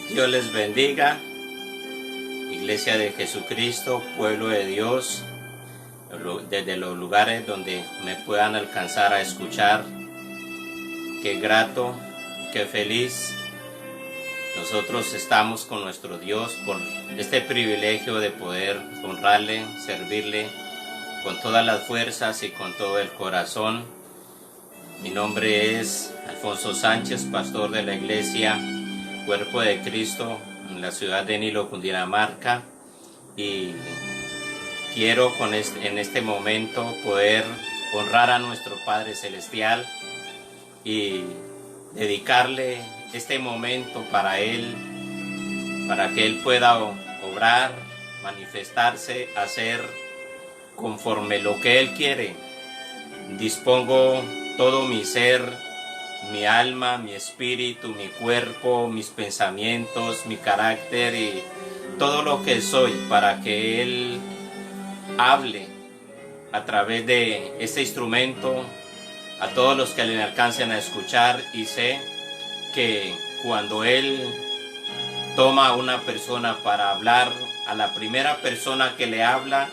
Dios les bendiga, Iglesia de Jesucristo, pueblo de Dios, desde los lugares donde me puedan alcanzar a escuchar. Qué grato, qué feliz. Nosotros estamos con nuestro Dios por este privilegio de poder honrarle, servirle con todas las fuerzas y con todo el corazón. Mi nombre es Alfonso Sánchez, pastor de la Iglesia Cuerpo de Cristo en la ciudad de Nilo, Cundinamarca, y quiero en este momento poder honrar a nuestro Padre Celestial y dedicarle este momento para Él, para que Él pueda obrar, manifestarse, hacer conforme lo que Él quiere. Dispongo todo mi ser, mi alma, mi espíritu, mi cuerpo, mis pensamientos, mi carácter y todo lo que soy para que Él hable a través de este instrumento a todos los que le alcancen a escuchar. Y sé que cuando Él toma a una persona para hablar, a la primera persona que le habla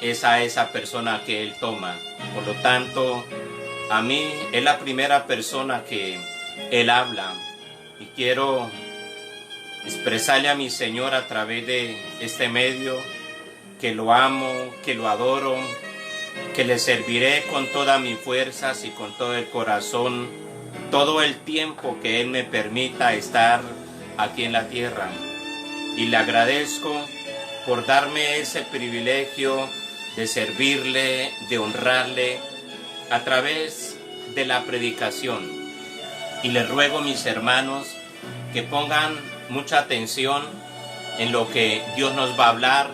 es a esa persona que Él toma. Por lo tanto, a mí es la primera persona que Él habla, y quiero expresarle a mi Señor a través de este medio que lo amo, que lo adoro, que le serviré con todas mis fuerzas y con todo el corazón, todo el tiempo que Él me permita estar aquí en la tierra. Y le agradezco por darme ese privilegio de servirle, de honrarle a través de la predicación. Y les ruego, mis hermanos, que pongan mucha atención en lo que Dios nos va a hablar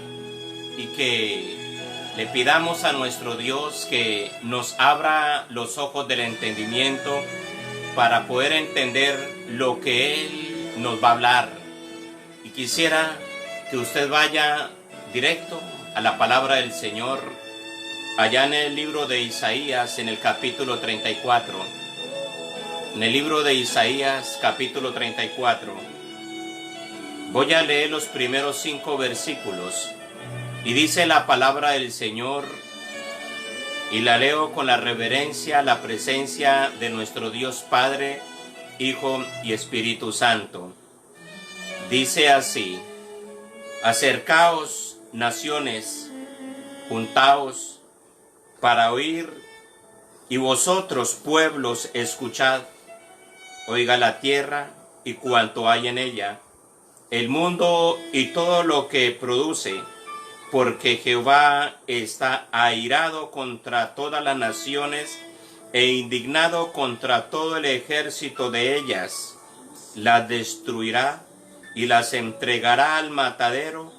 y que le pidamos a nuestro Dios que nos abra los ojos del entendimiento para poder entender lo que Él nos va a hablar. Y quisiera que usted vaya directo a la palabra del Señor, allá en el libro de Isaías, en el capítulo 34. En el libro de Isaías, capítulo 34. Voy a leer los primeros 5 versículos. Y dice la palabra del Señor, y la leo con la reverencia, la presencia de nuestro Dios Padre, Hijo y Espíritu Santo. Dice así: acercaos, naciones, juntaos para oír, y vosotros, pueblos, escuchad. Oiga la tierra y cuanto hay en ella, el mundo y todo lo que produce, porque Jehová está airado contra todas las naciones e indignado contra todo el ejército de ellas. Las destruirá y las entregará al matadero,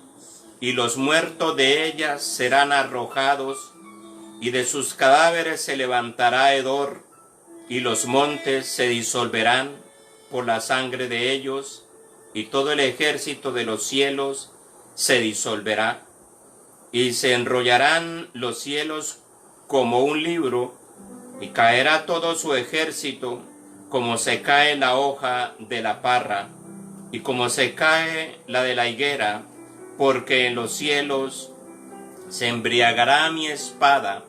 y los muertos de ellas serán arrojados, y de sus cadáveres se levantará hedor, y los montes se disolverán por la sangre de ellos, y todo el ejército de los cielos se disolverá. Y se enrollarán los cielos como un libro, y caerá todo su ejército como se cae la hoja de la parra, y como se cae la de la higuera, porque en los cielos se embriagará mi espada.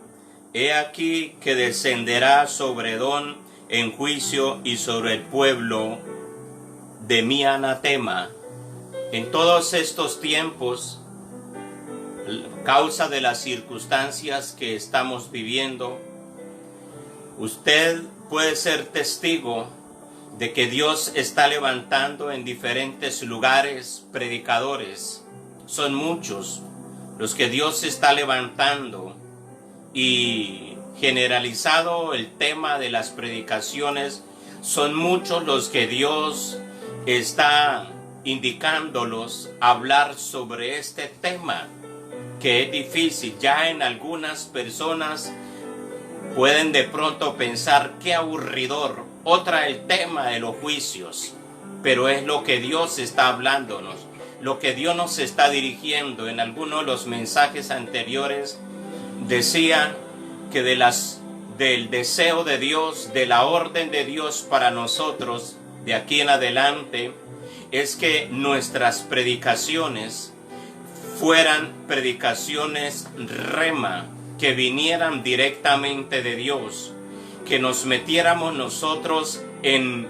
He aquí que descenderá sobre Edom en juicio y sobre el pueblo de mi anatema. En todos estos tiempos, causa de las circunstancias que estamos viviendo, usted puede ser testigo de que Dios está levantando en diferentes lugares predicadores. Son muchos los que Dios está levantando, y generalizado el tema de las predicaciones, son muchos los que Dios está indicándolos a hablar sobre este tema, que es difícil. Ya en algunas personas pueden de pronto pensar: qué aburridor, otra el tema de los juicios. Pero es lo que Dios está hablándonos, lo que Dios nos está dirigiendo. En algunos de los mensajes anteriores decía que del deseo de Dios, de la orden de Dios para nosotros, de aquí en adelante es que nuestras predicaciones fueran predicaciones rema, que vinieran directamente de Dios, que nos metiéramos nosotros en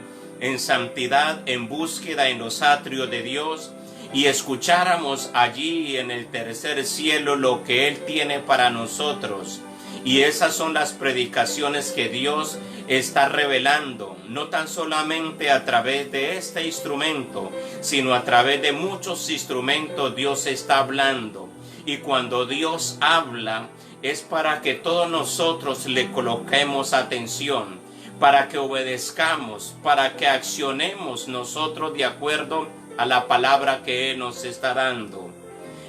santidad, en búsqueda en los atrios de Dios, y escucháramos allí en el tercer cielo lo que Él tiene para nosotros. Y esas son las predicaciones que Dios está revelando, no tan solamente a través de este instrumento, sino a través de muchos instrumentos Dios está hablando. Y cuando Dios habla, es para que todos nosotros le coloquemos atención, para que obedezcamos, para que accionemos nosotros de acuerdo a la palabra que Él nos está dando.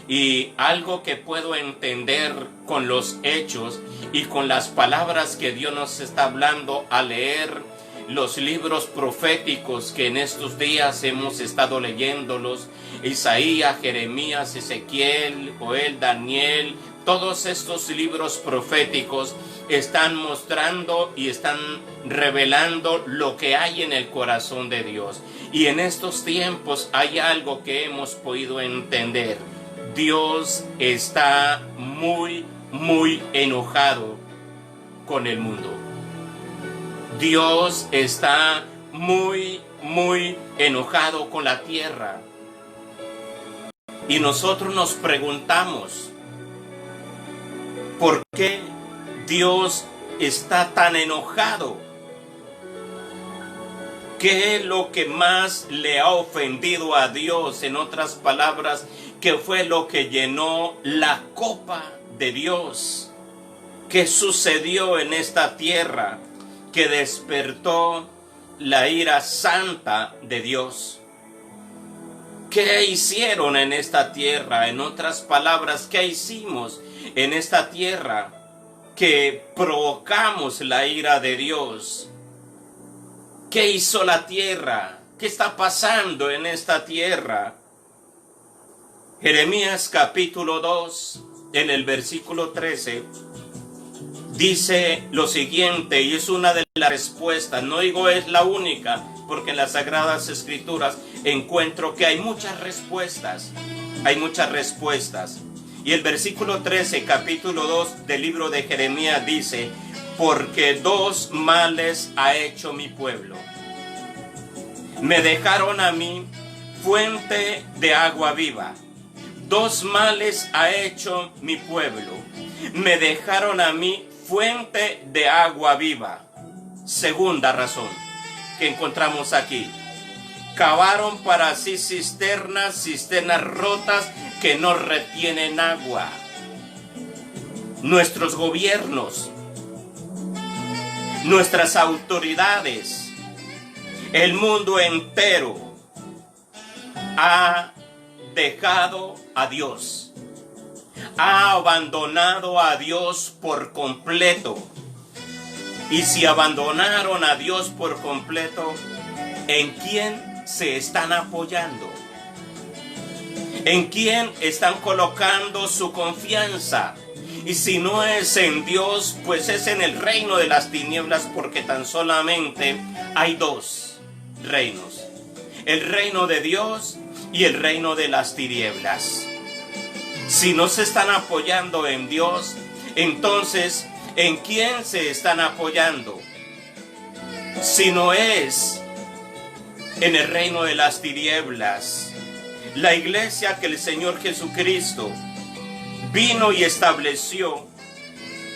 Y algo que puedo entender con los hechos y con las palabras que Dios nos está hablando al leer los libros proféticos que en estos días hemos estado leyéndolos, Isaías, Jeremías, Ezequiel, Joel, Daniel, todos estos libros proféticos están mostrando y están revelando lo que hay en el corazón de Dios. Y en estos tiempos hay algo que hemos podido entender. Dios está muy enojado con el mundo. Dios está muy enojado con la tierra. Y nosotros nos preguntamos, ¿por qué Dios está tan enojado? ¿Qué es lo que más le ha ofendido a Dios? En otras palabras, ¿qué fue lo que llenó la copa de Dios? ¿Qué sucedió en esta tierra que despertó la ira santa de Dios? ¿Qué hicieron en esta tierra? En otras palabras, ¿qué hicimos en esta tierra que provocamos la ira de Dios? ¿Qué hizo la tierra? ¿Qué está pasando en esta tierra? Jeremías capítulo 2, en el versículo 13, dice lo siguiente, y es una de las respuestas, no digo es la única, porque en las Sagradas Escrituras encuentro que hay muchas respuestas, Y el versículo 13, capítulo 2 del libro de Jeremías dice, porque dos males ha hecho mi pueblo. Me dejaron a mí fuente de agua viva. Dos males ha hecho mi pueblo. Me dejaron a mí fuente de agua viva. Segunda razón que encontramos aquí. Cavaron para sí cisternas rotas que no retienen agua. Nuestros gobiernos, nuestras autoridades, el mundo entero ha dejado a Dios, ha abandonado a Dios por completo. Y si abandonaron a Dios por completo, ¿en quién se están apoyando? ¿En quién están colocando su confianza? Y si no es en Dios, pues es en el reino de las tinieblas, porque tan solamente hay dos reinos: el reino de Dios y el reino de las tinieblas. Si no se están apoyando en Dios, entonces, ¿en quién se están apoyando? Si no es en el reino de las tinieblas. La iglesia que el Señor Jesucristo vino y estableció,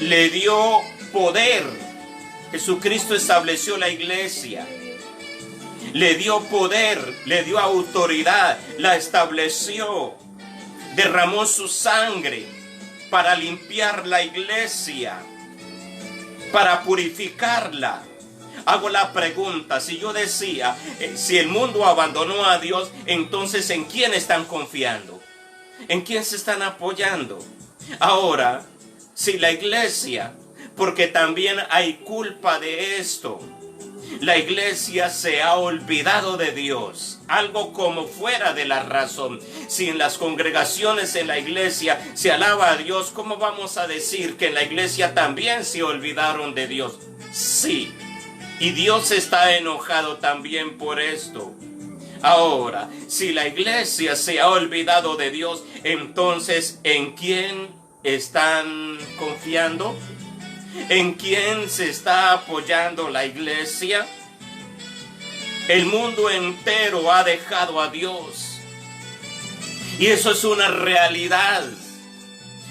le dio poder. Jesucristo estableció la iglesia, le dio poder, le dio autoridad, la estableció, derramó su sangre para limpiar la iglesia, para purificarla. Hago la pregunta, si yo decía, si el mundo abandonó a Dios, entonces ¿en quién están confiando? ¿En quién se están apoyando? Ahora, si la iglesia, porque también hay culpa de esto, la iglesia se ha olvidado de Dios, algo como fuera de la razón. Si en las congregaciones en la iglesia se alaba a Dios, ¿cómo vamos a decir que en la iglesia también se olvidaron de Dios? Sí, Y Dios está enojado también por esto. Ahora, si la iglesia se ha olvidado de Dios, entonces, ¿en quién están confiando? ¿En quién se está apoyando la iglesia? El mundo entero ha dejado a Dios. Y eso es una realidad.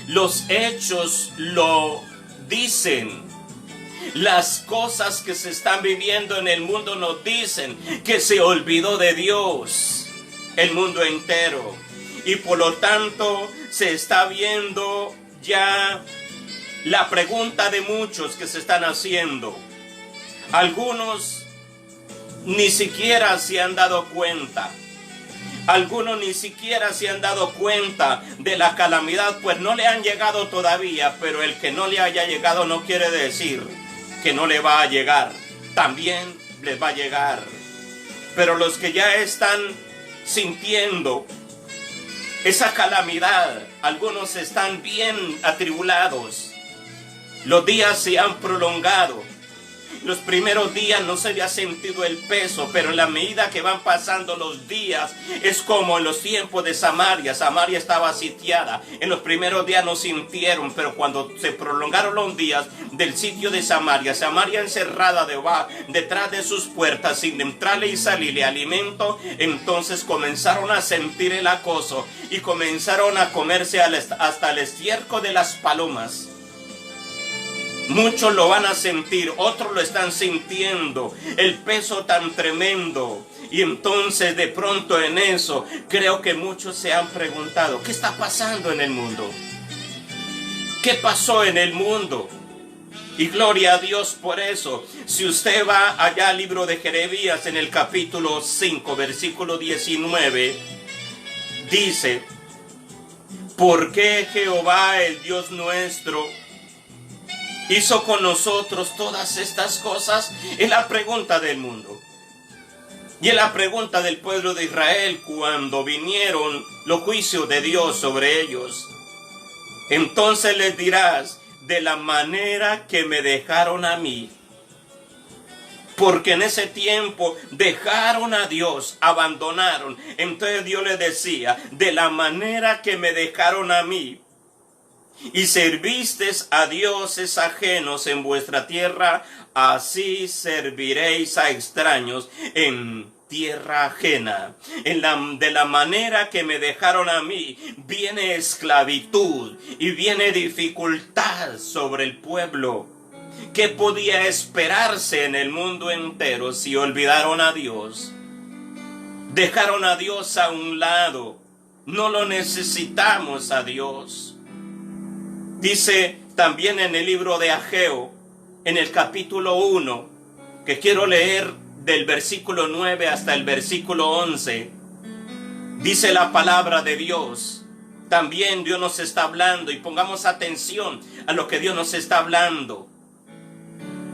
Los hechos lo dicen. Las cosas que se están viviendo en el mundo nos dicen que se olvidó de Dios el mundo entero. Y por lo tanto se está viendo ya la pregunta de muchos que se están haciendo. Algunos ni siquiera se han dado cuenta. Algunos ni siquiera se han dado cuenta de la calamidad, pues no le han llegado todavía, pero el que no le haya llegado no quiere decir que no le va a llegar. También les va a llegar. Pero los que ya están sintiendo esa calamidad, algunos están bien atribulados. Los días se han prolongado. Los primeros días no se había sentido el peso, pero en la medida que van pasando los días, es como en los tiempos de Samaria. Samaria estaba sitiada. En los primeros días no sintieron, pero cuando se prolongaron los días del sitio de Samaria, Samaria encerrada detrás de sus puertas, sin entrarle y salirle alimento, entonces comenzaron a sentir el acoso y comenzaron a comerse hasta el estiércol de las palomas. Muchos lo van a sentir, otros lo están sintiendo, el peso tan tremendo. Y entonces de pronto en eso, creo que muchos se han preguntado, ¿qué está pasando en el mundo? ¿Qué pasó en el mundo? Y gloria a Dios por eso. Si usted va allá al libro de Jeremías en el capítulo 5, versículo 19, dice, ¿por qué Jehová el Dios nuestro hizo con nosotros todas estas cosas? Es la pregunta del mundo. Y es la pregunta del pueblo de Israel cuando vinieron los juicios de Dios sobre ellos. Entonces les dirás, de la manera que me dejaron a mí. Porque en ese tiempo dejaron a Dios, abandonaron. Entonces Dios les decía, de la manera que me dejaron a mí. Y servisteis a dioses ajenos en vuestra tierra, así serviréis a extraños en tierra ajena. De la manera que me dejaron a mí, viene esclavitud y viene dificultad sobre el pueblo. ¿Qué podía esperarse en el mundo entero si olvidaron a Dios? Dejaron a Dios a un lado. No lo necesitamos a Dios. Dice también en el libro de Ageo, en el capítulo 1, que quiero leer del versículo 9 hasta el versículo 11, dice la palabra de Dios. También Dios nos está hablando y pongamos atención a lo que Dios nos está hablando.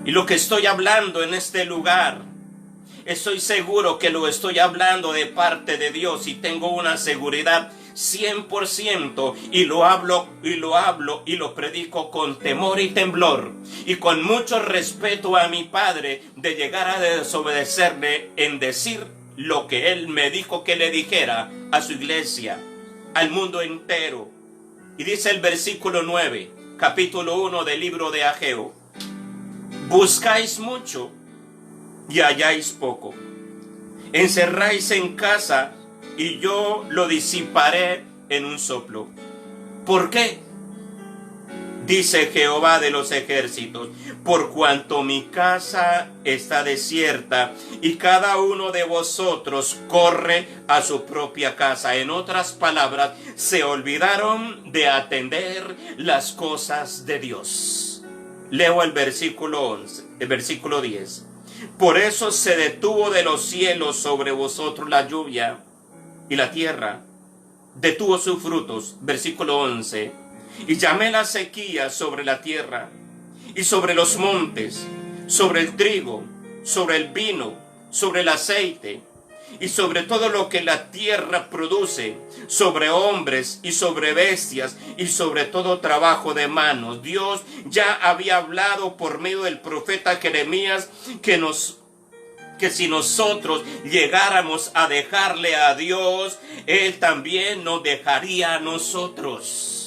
Y lo que estoy hablando en este lugar, estoy seguro que lo estoy hablando de parte de Dios y tengo una seguridad 100%, y lo hablo y lo predico con temor y temblor y con mucho respeto a mi Padre, de llegar a desobedecerle en decir lo que Él me dijo que le dijera a su iglesia, al mundo entero. Y dice el versículo 9, capítulo 1 del libro de Ageo: buscáis mucho y halláis poco, encerráis en casa y yo lo disiparé en un soplo. ¿Por qué? Dice Jehová de los ejércitos, por cuanto mi casa está desierta y cada uno de vosotros corre a su propia casa. En otras palabras, se olvidaron de atender las cosas de Dios. Leo el versículo 11, el versículo 10. Por eso se detuvo de los cielos sobre vosotros la lluvia, y la tierra detuvo sus frutos. Versículo 11. Y llamé la sequía sobre la tierra y sobre los montes, sobre el trigo, sobre el vino, sobre el aceite, y sobre todo lo que la tierra produce, sobre hombres y sobre bestias y sobre todo trabajo de manos. Dios ya había hablado por medio del profeta Jeremías que si nosotros llegáramos a dejarle a Dios, Él también nos dejaría a nosotros.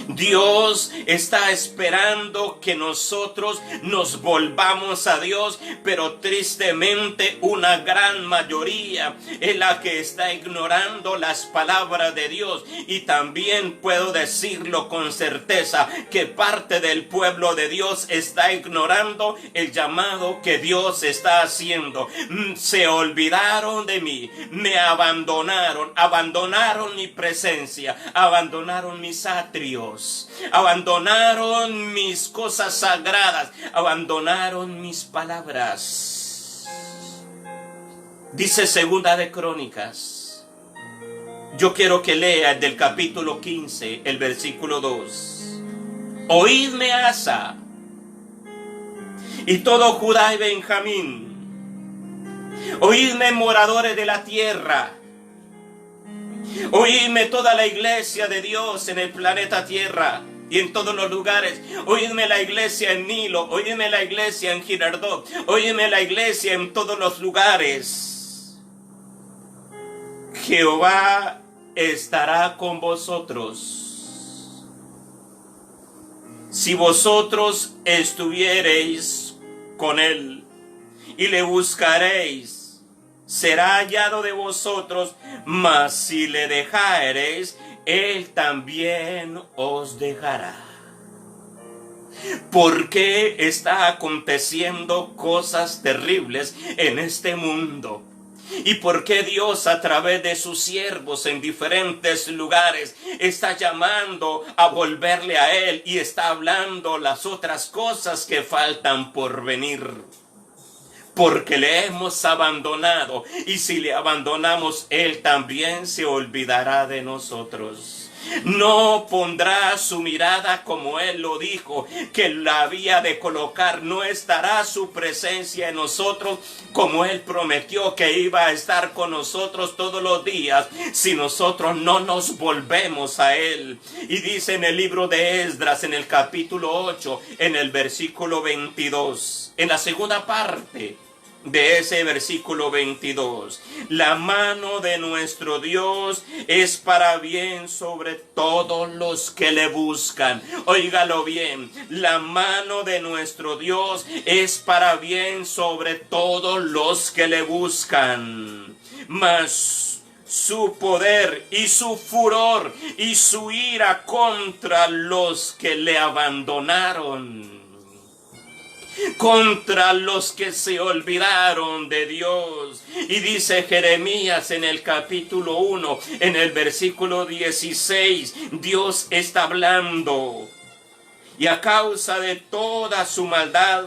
Dios está esperando que nosotros nos volvamos a Dios, pero tristemente una gran mayoría es la que está ignorando las palabras de Dios. Y también puedo decirlo con certeza que parte del pueblo de Dios está ignorando el llamado que Dios está haciendo. Se olvidaron de mí, me abandonaron mi presencia, abandonaron mis atrios, abandonaron mis cosas sagradas, abandonaron mis palabras. Dice Segunda de Crónicas. Yo quiero que lea del capítulo 15, el versículo 2. Oídme, Asa, y todo Judá y Benjamín. Oídme, moradores de la tierra. Oídme, toda la iglesia de Dios en el planeta Tierra y en todos los lugares. Oídme, la iglesia en Nilo. Oídme, la iglesia en Girardot. Oídme, la iglesia en todos los lugares. Jehová estará con vosotros si vosotros estuviereis con él y le buscaréis. Será hallado de vosotros, mas si le dejareis, él también os dejará. ¿Por qué está aconteciendo cosas terribles en este mundo? ¿Y por qué Dios a través de sus siervos en diferentes lugares está llamando a volverle a Él y está hablando las otras cosas que faltan por venir? Porque le hemos abandonado, y si le abandonamos, Él también se olvidará de nosotros. No pondrá su mirada como Él lo dijo, que la había de colocar. No estará su presencia en nosotros como Él prometió que iba a estar con nosotros todos los días, si nosotros no nos volvemos a Él. Y dice en el libro de Esdras, en el capítulo 8, en el versículo 22, en la segunda parte de ese versículo 22. La mano de nuestro Dios es para bien sobre todos los que le buscan. Óigalo bien. La mano de nuestro Dios es para bien sobre todos los que le buscan. Mas su poder y su furor y su ira contra los que le abandonaron, contra los que se olvidaron de Dios. Y dice Jeremías en el capítulo 1, en el versículo 16, Dios está hablando. Y a causa de toda su maldad,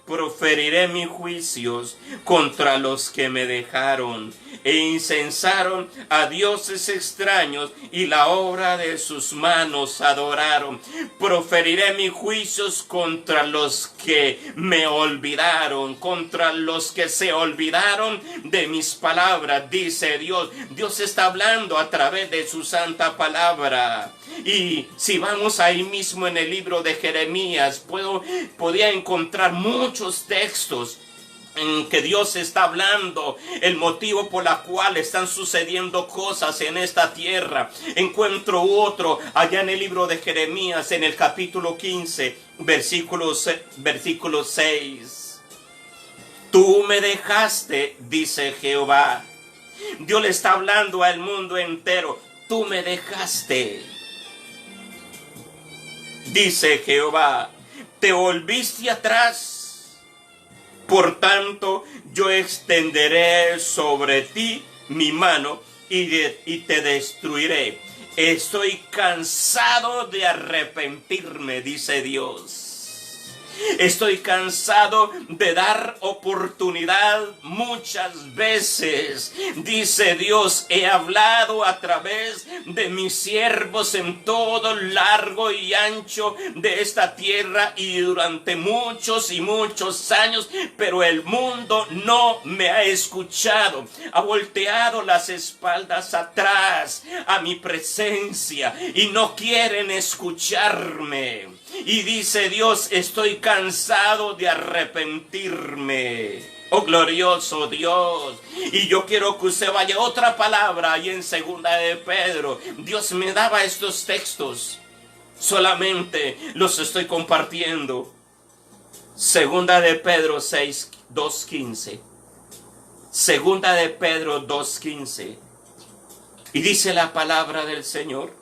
proferiré mis juicios contra los que me dejaron e incensaron a dioses extraños y la obra de sus manos adoraron. Proferiré mis juicios contra los que me olvidaron, contra los que se olvidaron de mis palabras, dice Dios. Dios está hablando a través de su santa palabra. Y si vamos ahí mismo en el libro de Jeremías, podía encontrar muchos textos en que Dios está hablando el motivo por la cual están sucediendo cosas en esta tierra. Encuentro otro allá en el libro de Jeremías, en el capítulo 15, versículo 6. Tú me dejaste, dice Jehová. Dios le está hablando al mundo entero. Tú me dejaste, dice Jehová. Te volviste atrás. Por tanto, yo extenderé sobre ti mi mano y te destruiré. Estoy cansado de arrepentirme, dice Dios. Estoy cansado de dar oportunidad muchas veces. Dice Dios, he hablado a través de mis siervos en todo largo y ancho de esta tierra y durante muchos y muchos años, pero el mundo no me ha escuchado. Ha volteado las espaldas atrás a mi presencia y no quieren escucharme. Y dice Dios, estoy cansado de arrepentirme. Oh glorioso Dios. Y yo quiero que usted vaya a otra palabra ahí en segunda de Pedro. Dios me daba estos textos. Solamente los estoy compartiendo. Segunda de Pedro 2:15. Segunda de Pedro 2:15. Y dice la palabra del Señor.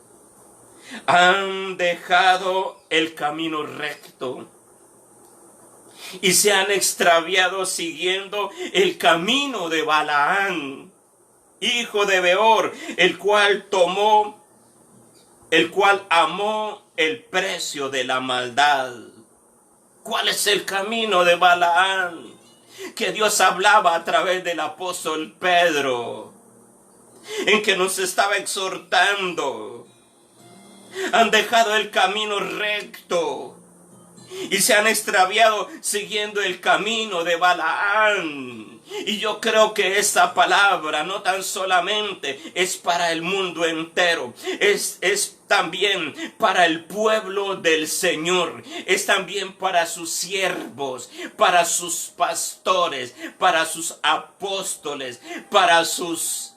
Han dejado el camino recto y se han extraviado siguiendo el camino de Balaán, hijo de Beor, el cual amó el precio de la maldad. ¿Cuál es el camino de Balaán? Que Dios hablaba a través del apóstol Pedro, en que nos estaba exhortando. Han dejado el camino recto y se han extraviado siguiendo el camino de Balaán. Y yo creo que esta palabra no tan solamente es para el mundo entero, es también para el pueblo del Señor, es también para sus siervos, para sus pastores, para sus apóstoles, para sus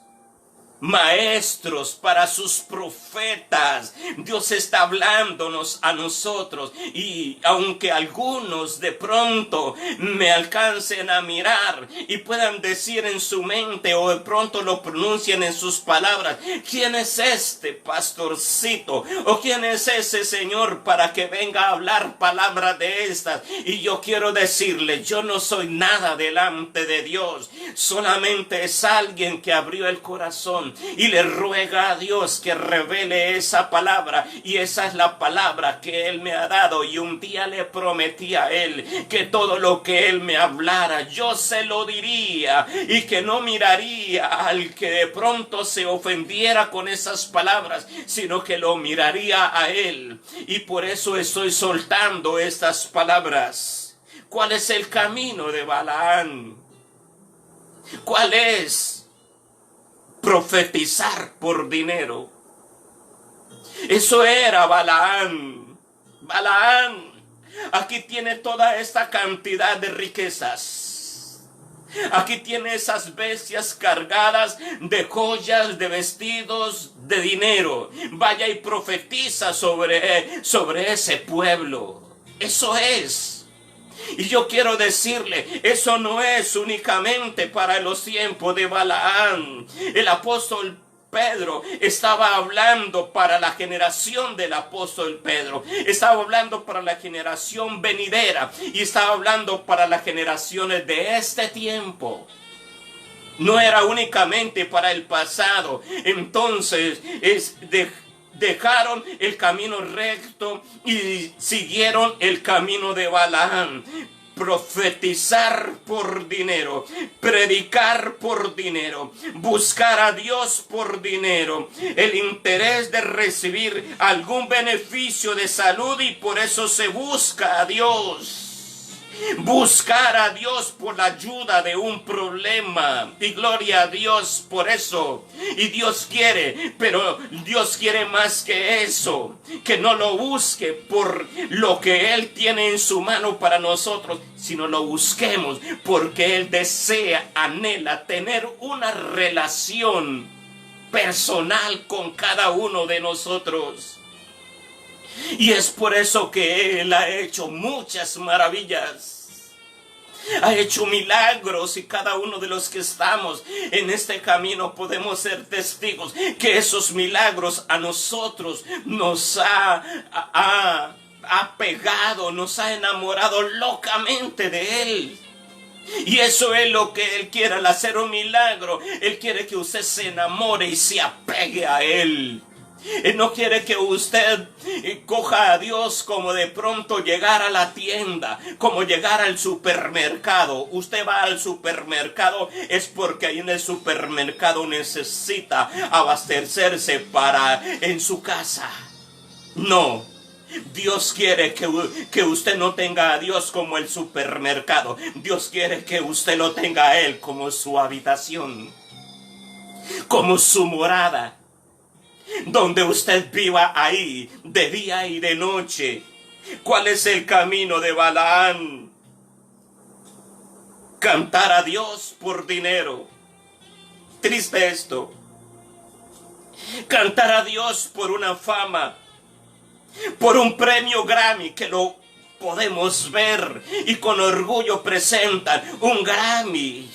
maestros, para sus profetas. Dios está hablándonos a nosotros, y aunque algunos de pronto me alcancen a mirar y puedan decir en su mente o de pronto lo pronuncien en sus palabras, ¿quién es este pastorcito? ¿O quién es ese señor para que venga a hablar palabras de estas? Y yo quiero decirle, yo no soy nada delante de Dios, solamente es alguien que abrió el corazón y le ruega a Dios que revele esa palabra, y esa es la palabra que Él me ha dado. Y un día le prometí a Él que todo lo que Él me hablara yo se lo diría, y que no miraría al que de pronto se ofendiera con esas palabras, sino que lo miraría a Él. Y por eso estoy soltando estas palabras. ¿Cuál es el camino de Balaán? ¿Cuál es? Profetizar por dinero. Eso era Balaán. Balaán, aquí tiene toda esta cantidad de riquezas. Aquí tiene esas bestias cargadas de joyas, de vestidos, de dinero. Vaya y profetiza sobre ese pueblo. Eso es. Y yo quiero decirle, eso no es únicamente para los tiempos de Balaán. El apóstol Pedro estaba hablando para la generación del apóstol Pedro. Estaba hablando para la generación venidera. Y estaba hablando para las generaciones de este tiempo. No era únicamente para el pasado. Entonces dejaron el camino recto y siguieron el camino de Balaán. Profetizar por dinero, predicar por dinero, buscar a Dios por dinero, el interés de recibir algún beneficio de salud, y por eso se busca a Dios. Buscar a Dios por la ayuda de un problema, y gloria a Dios por eso. Y Dios quiere, pero Dios quiere más que eso, que no lo busque por lo que Él tiene en su mano para nosotros, sino lo busquemos porque Él desea, anhela tener una relación personal con cada uno de nosotros. Y es por eso que Él ha hecho muchas maravillas. Ha hecho milagros, y cada uno de los que estamos en este camino podemos ser testigos que esos milagros a nosotros nos ha pegado, nos ha enamorado locamente de Él. Y eso es lo que Él quiere al hacer un milagro. Él quiere que usted se enamore y se apegue a Él. Él no quiere que usted coja a Dios como de pronto llegar a la tienda, como llegar al supermercado. Usted va al supermercado es porque ahí en el supermercado necesita abastecerse para en su casa. No. Dios quiere que usted no tenga a Dios como el supermercado. Dios quiere que usted lo tenga a Él como su habitación, como su morada, donde usted viva ahí de día y de noche. ¿Cuál es el camino de Balaam? Cantar a Dios por dinero. Triste esto. Cantar a Dios por una fama, por un premio Grammy, que lo podemos ver y con orgullo presentan un Grammy.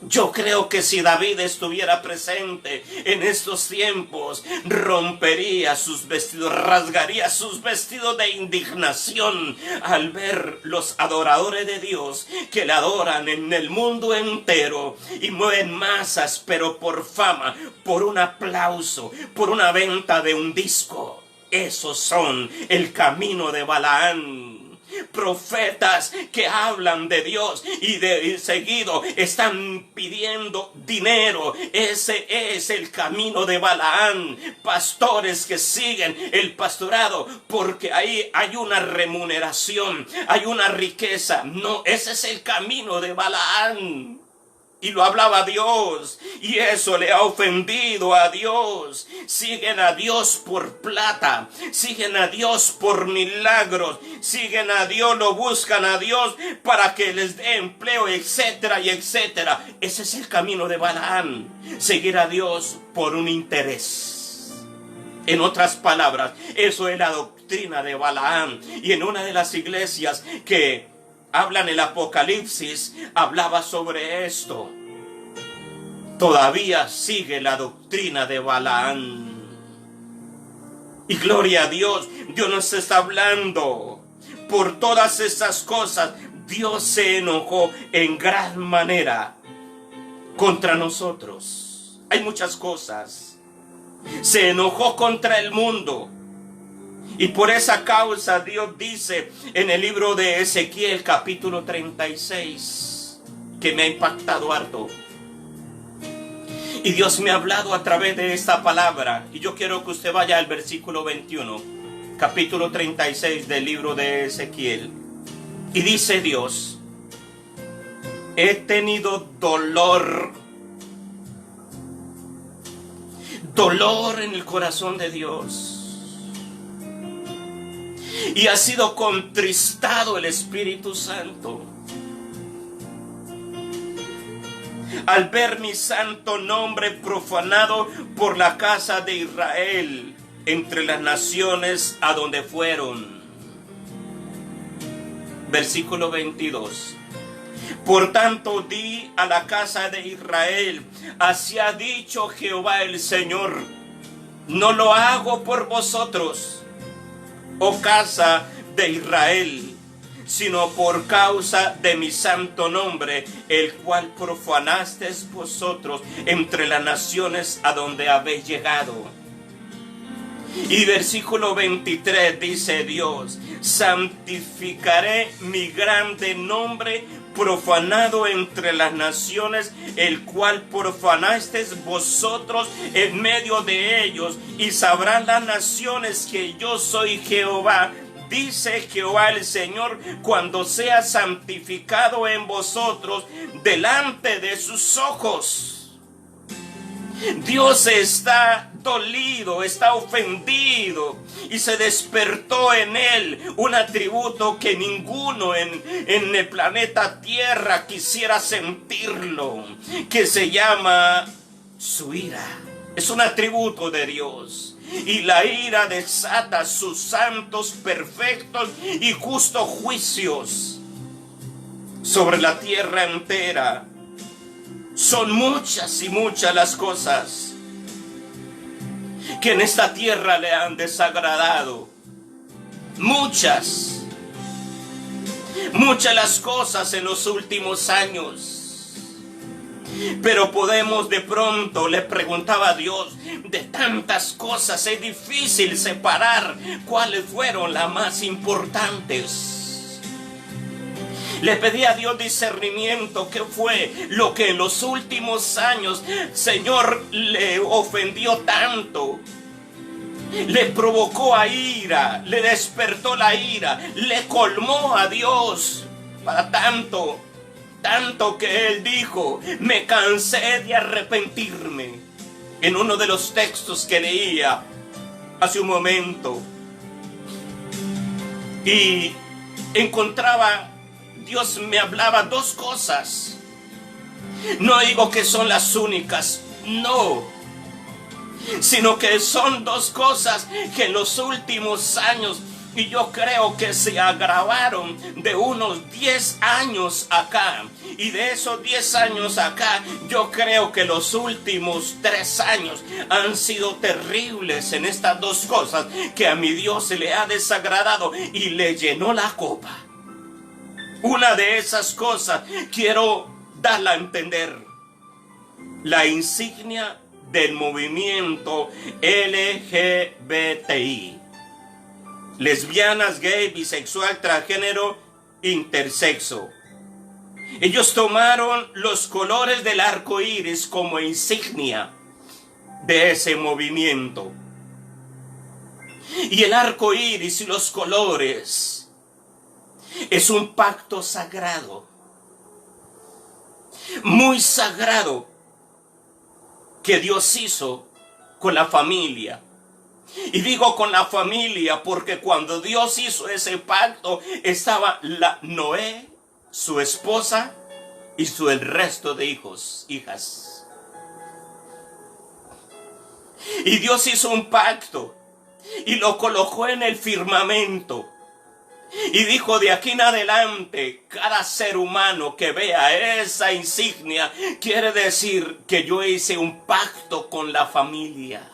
Yo creo que si David estuviera presente en estos tiempos, rompería sus vestidos, rasgaría sus vestidos de indignación al ver los adoradores de Dios que le adoran en el mundo entero y mueven masas, pero por fama, por un aplauso, por una venta de un disco. Esos son el camino de Balaam. Profetas que hablan de Dios y de seguido están pidiendo dinero. Ese es el camino de Balaam. Pastores que siguen el pastorado porque ahí hay una remuneración, hay una riqueza. No, ese es el camino de Balaam. Y lo hablaba Dios, y eso le ha ofendido a Dios. Siguen a Dios por plata, siguen a Dios por milagros, siguen a Dios, lo buscan a Dios para que les dé empleo, etcétera y etcétera. Ese es el camino de Balaam, seguir a Dios por un interés. En otras palabras, eso es la doctrina de Balaam. Y en una de las iglesias que hablan el Apocalipsis, hablaba sobre esto. Todavía sigue la doctrina de Balaam. Y gloria a Dios, Dios nos está hablando. Por todas esas cosas, Dios se enojó en gran manera contra nosotros. Hay muchas cosas. Se enojó contra el mundo. Y por esa causa Dios dice en el libro de Ezequiel capítulo 36, que me ha impactado harto. Y Dios me ha hablado a través de esta palabra. Y yo quiero que usted vaya al versículo 21, capítulo 36 del libro de Ezequiel. Y dice Dios: he tenido dolor en el corazón de Dios. Y ha sido contristado el Espíritu Santo al ver mi santo nombre profanado por la casa de Israel entre las naciones a donde fueron. Versículo 22. Por tanto di a la casa de Israel: así ha dicho Jehová el Señor, no lo hago por vosotros, oh casa de Israel, sino por causa de mi santo nombre, el cual profanasteis vosotros entre las naciones a donde habéis llegado. Y versículo 23 dice Dios: santificaré mi grande nombre profanado entre las naciones, el cual profanasteis vosotros en medio de ellos, y sabrán las naciones que yo soy Jehová, dice Jehová el Señor, cuando sea santificado en vosotros delante de sus ojos. Dios está dolido, está ofendido, y se despertó en él un atributo que ninguno en el planeta Tierra quisiera sentirlo, que se llama su ira. Es un atributo de Dios. Y la ira desata sus santos, perfectos y justos juicios sobre la tierra entera. Son muchas y muchas las cosas que en esta tierra le han desagradado. Muchas las cosas en los últimos años. Pero podemos de pronto, le preguntaba a Dios, de tantas cosas es difícil separar cuáles fueron las más importantes. Le pedí a Dios discernimiento, qué fue lo que en los últimos años, Señor, le ofendió tanto. Le provocó a ira, le despertó la ira, le colmó a Dios para tanto que Él dijo, me cansé de arrepentirme. En uno de los textos que leía hace un momento, y encontraba, Dios me hablaba dos cosas. No digo que son las únicas, no, sino que son dos cosas que en los últimos años, y yo creo que se agravaron de unos 10 años acá. Y de esos 10 años acá, yo creo que los últimos 3 años han sido terribles en estas dos cosas que a mi Dios se le ha desagradado y le llenó la copa. Una de esas cosas quiero darla a entender. La insignia del movimiento LGBTI. Lesbianas, gay, bisexual, transgénero, intersexo. Ellos tomaron los colores del arco iris como insignia de ese movimiento. Y el arco iris y los colores es un pacto sagrado, muy sagrado, que Dios hizo con la familia. Y digo con la familia porque cuando Dios hizo ese pacto estaba Noé, su esposa y el resto de hijas. Y Dios hizo un pacto y lo colocó en el firmamento. Y dijo, de aquí en adelante, cada ser humano que vea esa insignia, quiere decir que yo hice un pacto con la familia.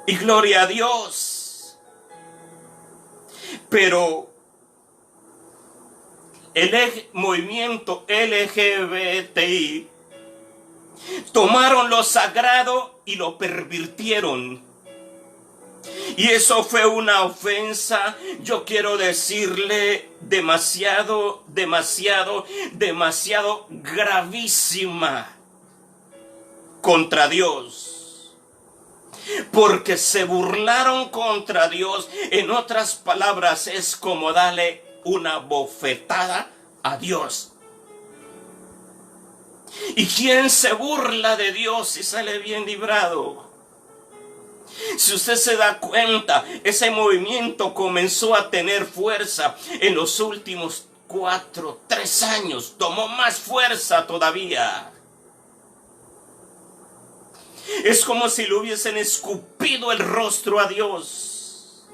Y gloria a Dios. Pero el movimiento LGBTI tomaron lo sagrado y lo pervirtieron. Y eso fue una ofensa, yo quiero decirle, demasiado gravísima contra Dios. Porque se burlaron contra Dios. En otras palabras, es como darle una bofetada a Dios. ¿Y quién se burla de Dios y sale bien librado? Si usted se da cuenta, ese movimiento comenzó a tener fuerza en los últimos 3 años. Tomó más fuerza todavía. Es como si le hubiesen escupido el rostro a Dios.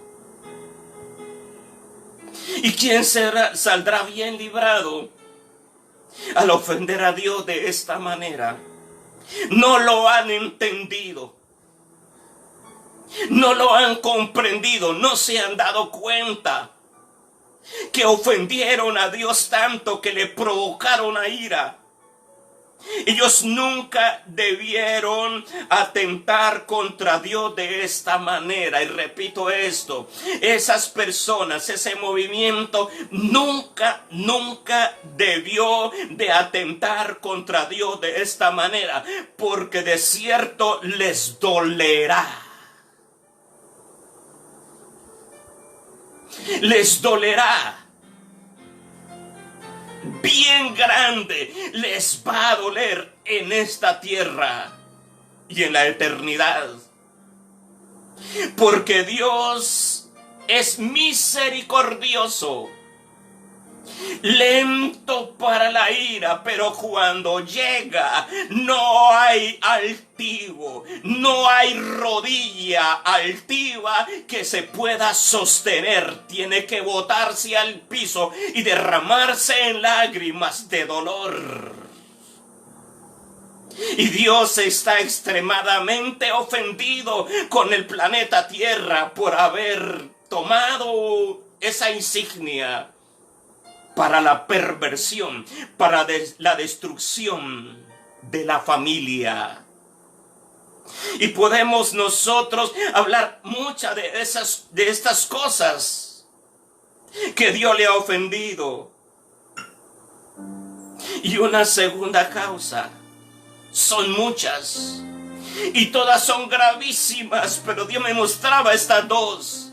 ¿Y quién saldrá bien librado al ofender a Dios de esta manera? No lo han entendido. No lo han comprendido. No se han dado cuenta que ofendieron a Dios tanto que le provocaron a ira. Ellos nunca debieron atentar contra Dios de esta manera. Y repito esto, esas personas, ese movimiento nunca debió de atentar contra Dios de esta manera, porque de cierto les dolerá. Les dolerá. Bien grande les va a doler en esta tierra y en la eternidad. Porque Dios es misericordioso, lento para la ira, pero cuando llega no hay altivo, no hay rodilla altiva que se pueda sostener. Tiene que botarse al piso y derramarse en lágrimas de dolor. Y Dios está extremadamente ofendido con el planeta Tierra por haber tomado esa insignia para la perversión, para la destrucción de la familia. Y podemos nosotros hablar muchas de estas cosas que Dios le ha ofendido. Y una segunda causa, son muchas y todas son gravísimas, pero Dios me mostraba estas dos.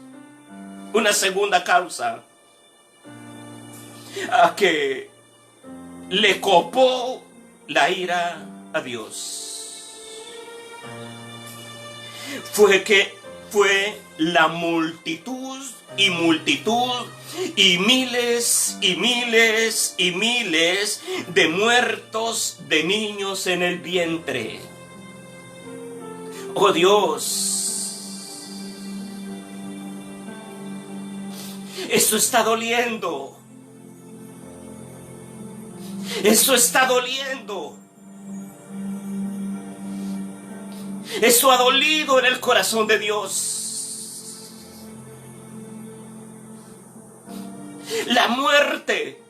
Una segunda causa, a que le copó la ira a Dios, fue la multitud y miles y miles y miles de muertos de niños en el vientre. Oh Dios, esto está doliendo. Esto está doliendo. Eso ha dolido en el corazón de Dios. La muerte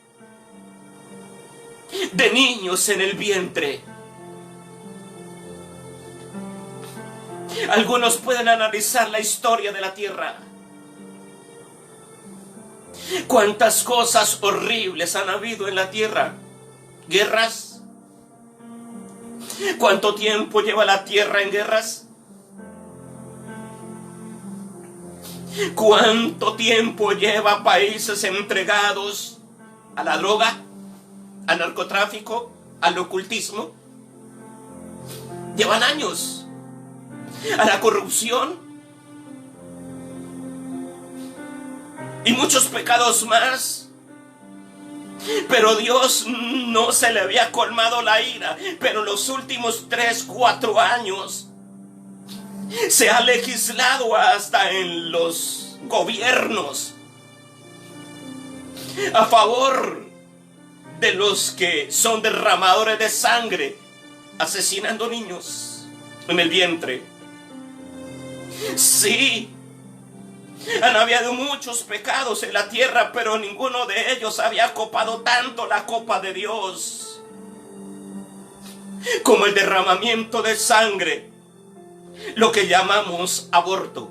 de niños en el vientre. Algunos pueden analizar la historia de la tierra. ¿Cuántas cosas horribles han habido en la tierra? Guerras. ¿Cuánto tiempo lleva la tierra en guerras? ¿Cuánto tiempo lleva países entregados a la droga, al narcotráfico, al ocultismo? Llevan años. A la corrupción y muchos pecados más. Pero Dios no se le había colmado la ira. Pero los últimos 3-4 años se ha legislado hasta en los gobiernos a favor de los que son derramadores de sangre, asesinando niños en el vientre. Sí, han habido muchos pecados en la tierra, pero ninguno de ellos había copado tanto la copa de Dios como el derramamiento de sangre, lo que llamamos aborto.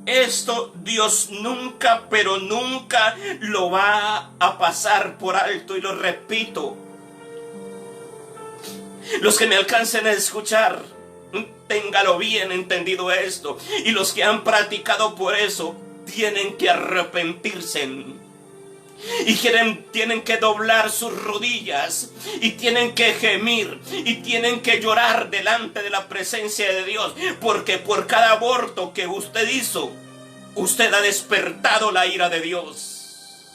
Esto Dios nunca, pero nunca lo va a pasar por alto, y lo repito. Los que me alcancen a escuchar, téngalo bien entendido esto. Y los que han practicado por eso tienen que arrepentirse. Y tienen que doblar sus rodillas. Y tienen que gemir. Y tienen que llorar delante de la presencia de Dios. Porque por cada aborto que usted hizo, usted ha despertado la ira de Dios.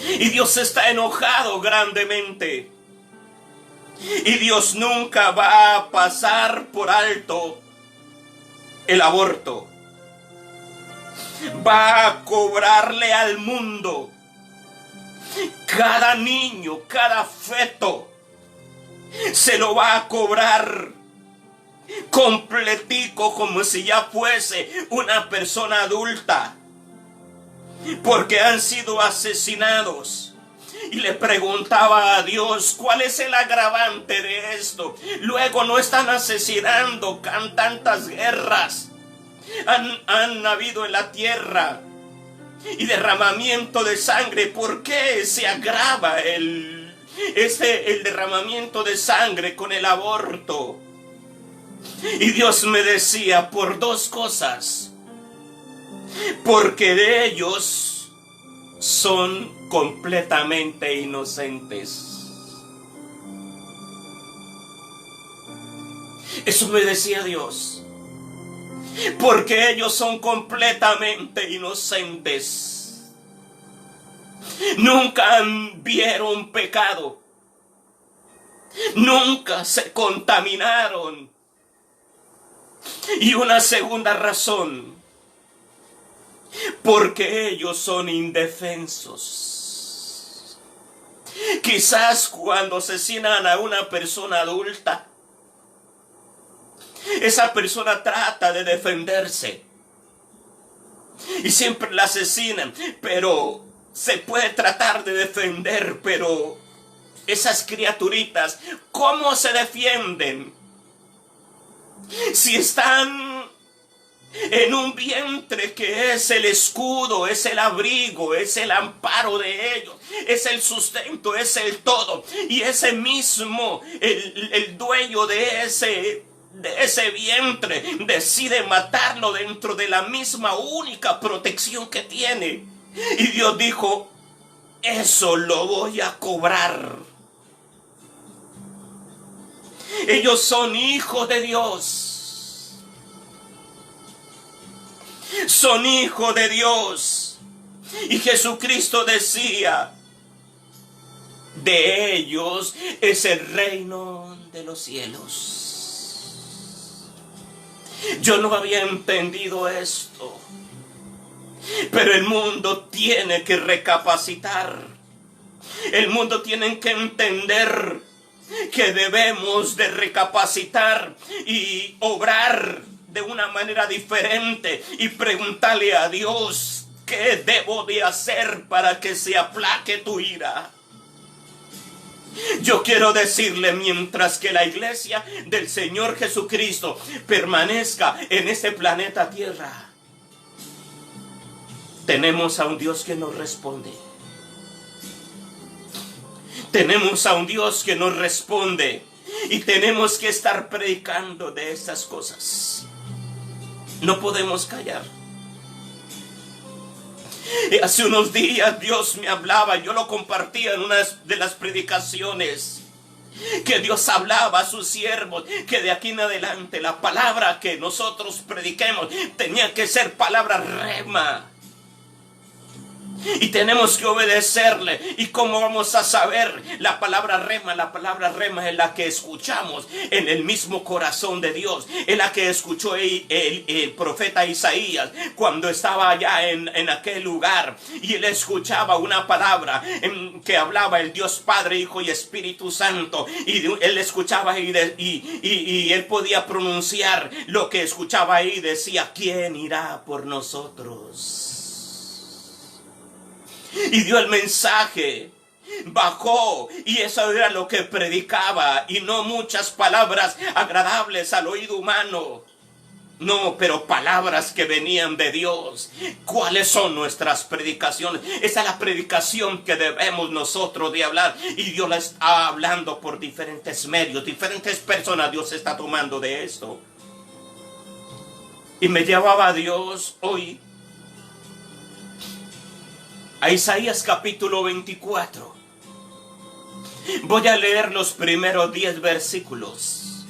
Y Dios está enojado grandemente. Y Dios nunca va a pasar por alto el aborto. Va a cobrarle al mundo cada niño, cada feto. Se lo va a cobrar completico, como si ya fuese una persona adulta. Porque han sido asesinados. Y le preguntaba a Dios, ¿cuál es el agravante de esto? Luego no están asesinando, tantas guerras han habido en la tierra y derramamiento de sangre. ¿Por qué se agrava el derramamiento de sangre con el aborto? Y Dios me decía, por dos cosas. Porque de ellos son completamente inocentes. Eso me decía Dios. Porque ellos son completamente inocentes. Nunca vieron pecado. Nunca se contaminaron. Y una segunda razón. Porque ellos son indefensos. Quizás cuando asesinan a una persona adulta, esa persona trata de defenderse. y siempre la asesinan, pero se puede tratar de defender, pero esas criaturitas, ¿cómo se defienden? Si están en un vientre que es el escudo, es el abrigo, es el amparo de ellos, es el sustento, es el todo, y ese mismo, el dueño de ese vientre decide matarlo dentro de la misma única protección que tiene. Y Dios dijo, eso lo voy a cobrar. Ellos son hijos de Dios. Son hijos de Dios. Y Jesucristo decía, de ellos es el reino de los cielos. Yo no había entendido esto, pero el mundo tiene que recapacitar. El mundo tiene que entender que debemos de recapacitar y obrar de una manera diferente y preguntarle a Dios, ¿qué debo de hacer para que se aplaque tu ira? Yo quiero decirle, mientras que la iglesia del Señor Jesucristo permanezca en este planeta Tierra, tenemos a un Dios que nos responde. Tenemos a un Dios que nos responde y tenemos que estar predicando de estas cosas. No podemos callar. Hace unos días Dios me hablaba, yo lo compartía en una de las predicaciones, que Dios hablaba a sus siervos, que de aquí en adelante la palabra que nosotros prediquemos tenía que ser palabra rema. Y tenemos que obedecerle. ¿Y cómo vamos a saber? La palabra rema es la que escuchamos en el mismo corazón de Dios. Es la que escuchó el profeta Isaías cuando estaba allá en aquel lugar. Y él escuchaba una palabra que hablaba el Dios Padre, Hijo y Espíritu Santo. Y él escuchaba y él podía pronunciar lo que escuchaba ahí. Decía, ¿quién irá por nosotros? Y dio el mensaje, bajó, y eso era lo que predicaba, y no muchas palabras agradables al oído humano. No, pero palabras que venían de Dios. ¿Cuáles son nuestras predicaciones? Esa es la predicación que debemos nosotros de hablar. Y Dios la está hablando por diferentes medios, diferentes personas. Dios está tomando de esto. Y me llevaba a Dios hoy a Isaías capítulo 24. Voy a leer los primeros 10 versículos.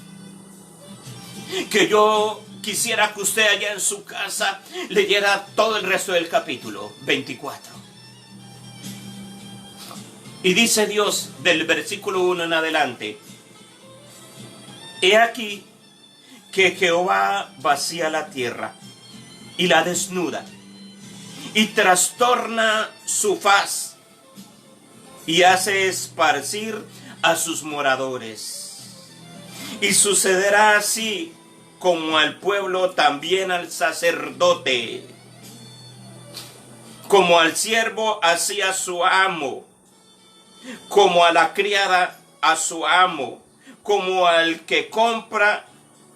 Que yo quisiera que usted allá en su casa leyera todo el resto del capítulo 24. Y dice Dios del versículo 1 en adelante: He aquí que Jehová vacía la tierra y la desnuda, y trastorna su faz, y hace esparcir a sus moradores. Y sucederá así como al pueblo, también al sacerdote, como al siervo así a su amo, como a la criada a su amo, como al que compra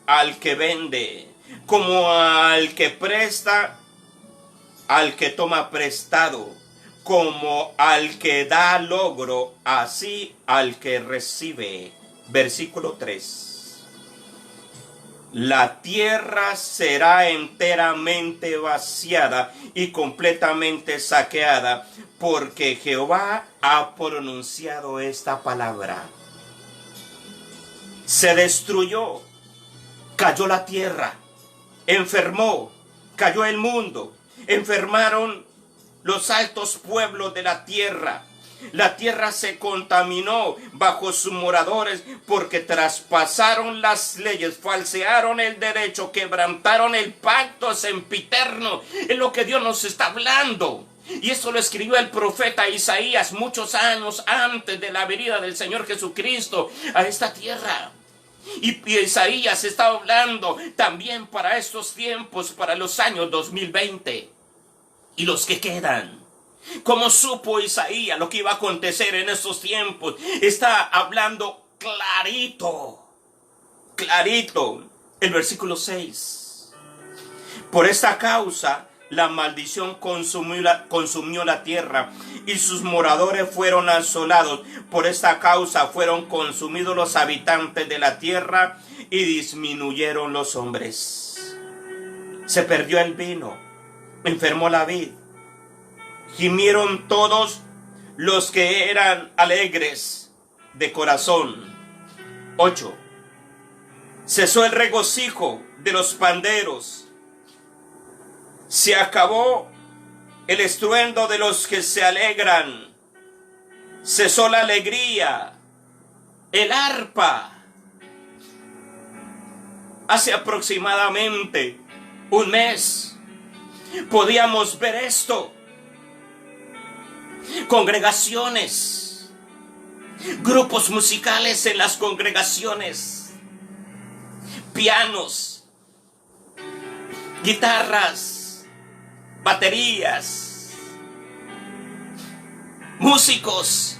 al que vende, como al que presta al que toma prestado, como al que da logro, así al que recibe. Versículo 3. La tierra será enteramente vaciada y completamente saqueada, porque Jehová ha pronunciado esta palabra. Se destruyó, cayó la tierra, enfermó, cayó el mundo. Enfermaron los altos pueblos de la tierra. La tierra se contaminó bajo sus moradores porque traspasaron las leyes, falsearon el derecho, quebrantaron el pacto sempiterno. Es lo que Dios nos está hablando. Y eso lo escribió el profeta Isaías muchos años antes de la venida del Señor Jesucristo a esta tierra. Y Isaías está hablando también para estos tiempos, para los años 2020. y los que quedan. ¿Cómo supo Isaías lo que iba a acontecer en estos tiempos? Está hablando clarito, clarito. El versículo 6. Por esta causa la maldición consumió la tierra y sus moradores fueron asolados. Por esta causa fueron consumidos los habitantes de la tierra y disminuyeron los hombres. Se perdió el vino, enfermó la vid. Gimieron todos los que eran alegres de corazón. 8. Cesó el regocijo de los panderos. Se acabó el estruendo de los que se alegran. Cesó la alegría, el arpa. Hace aproximadamente un mes podíamos ver esto. Congregaciones, grupos musicales en las congregaciones, pianos, guitarras, baterías, músicos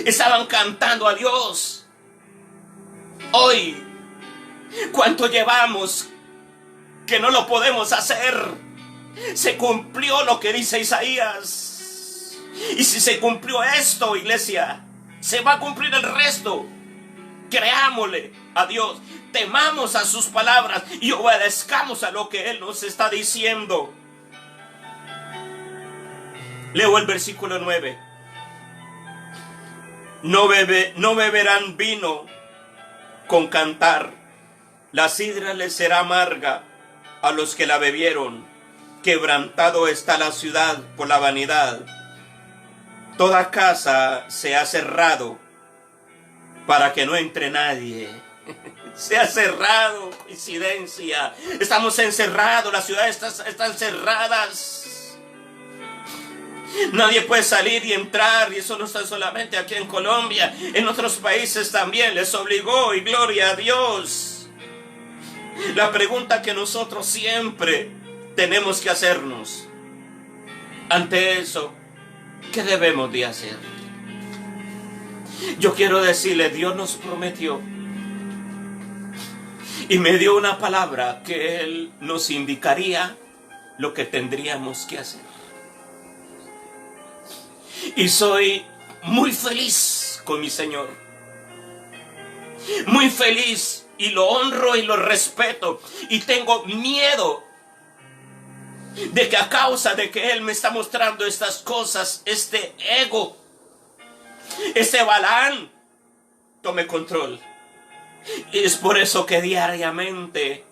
estaban cantando a Dios. Hoy, ¿cuánto llevamos que no lo podemos hacer? Se cumplió lo que dice Isaías. Y si se cumplió esto, iglesia, se va a cumplir el resto. Creámosle a Dios, temamos a sus palabras y obedezcamos a lo que Él nos está diciendo. Leo el versículo 9. No beberán vino con cantar. La sidra les será amarga a los que la bebieron. Quebrantado está la ciudad por la vanidad. Toda casa se ha cerrado para que no entre nadie. Se ha cerrado, coincidencia. Estamos encerrados, las ciudades están cerradas. Nadie puede salir y entrar, y eso no está solamente aquí en Colombia, en otros países también les obligó, y gloria a Dios. La pregunta que nosotros siempre tenemos que hacernos ante eso, ¿qué debemos de hacer? Yo quiero decirle, Dios nos prometió y me dio una palabra que Él nos indicaría lo que tendríamos que hacer. Y soy muy feliz con mi Señor. Muy feliz, y lo honro y lo respeto. Y tengo miedo de que a causa de que Él me está mostrando estas cosas, este ego, este Balaam, tome control. Y es por eso que diariamente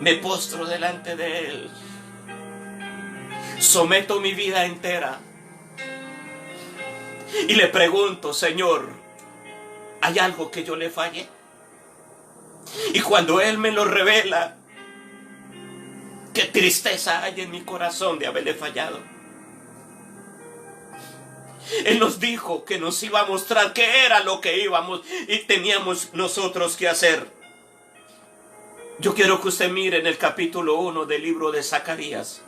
me postro delante de Él. Someto mi vida entera y le pregunto, Señor, ¿hay algo que yo le falle? Y cuando Él me lo revela, qué tristeza hay en mi corazón de haberle fallado. Él nos dijo que nos iba a mostrar qué era lo que íbamos y teníamos nosotros que hacer. Yo quiero que usted mire en el capítulo 1 del libro de Zacarías.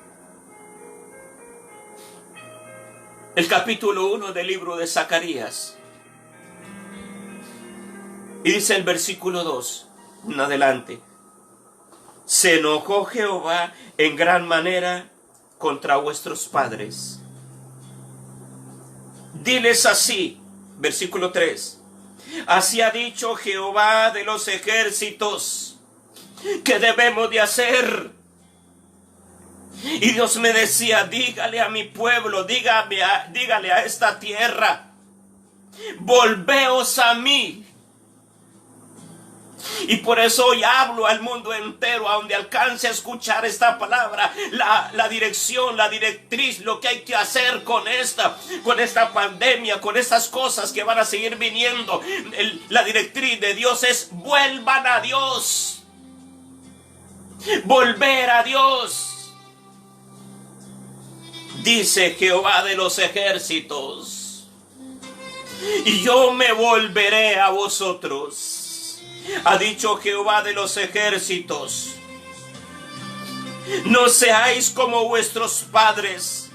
El capítulo 1 del libro de Zacarías. Y dice el versículo 2, en adelante. Se enojó Jehová en gran manera contra vuestros padres. Diles así, versículo 3. Así ha dicho Jehová de los ejércitos, ¿qué debemos de hacer? Y Dios me decía, dígale a mi pueblo, dígale a esta tierra, volveos a mí. Y por eso hoy hablo al mundo entero, a donde alcance a escuchar esta palabra, la dirección, la directriz, lo que hay que hacer con esta pandemia, con estas cosas que van a seguir viniendo. La directriz de Dios es: vuelvan a Dios, volver a Dios. Dice Jehová de los ejércitos, y yo me volveré a vosotros. Ha dicho Jehová de los ejércitos, No seáis como vuestros padres,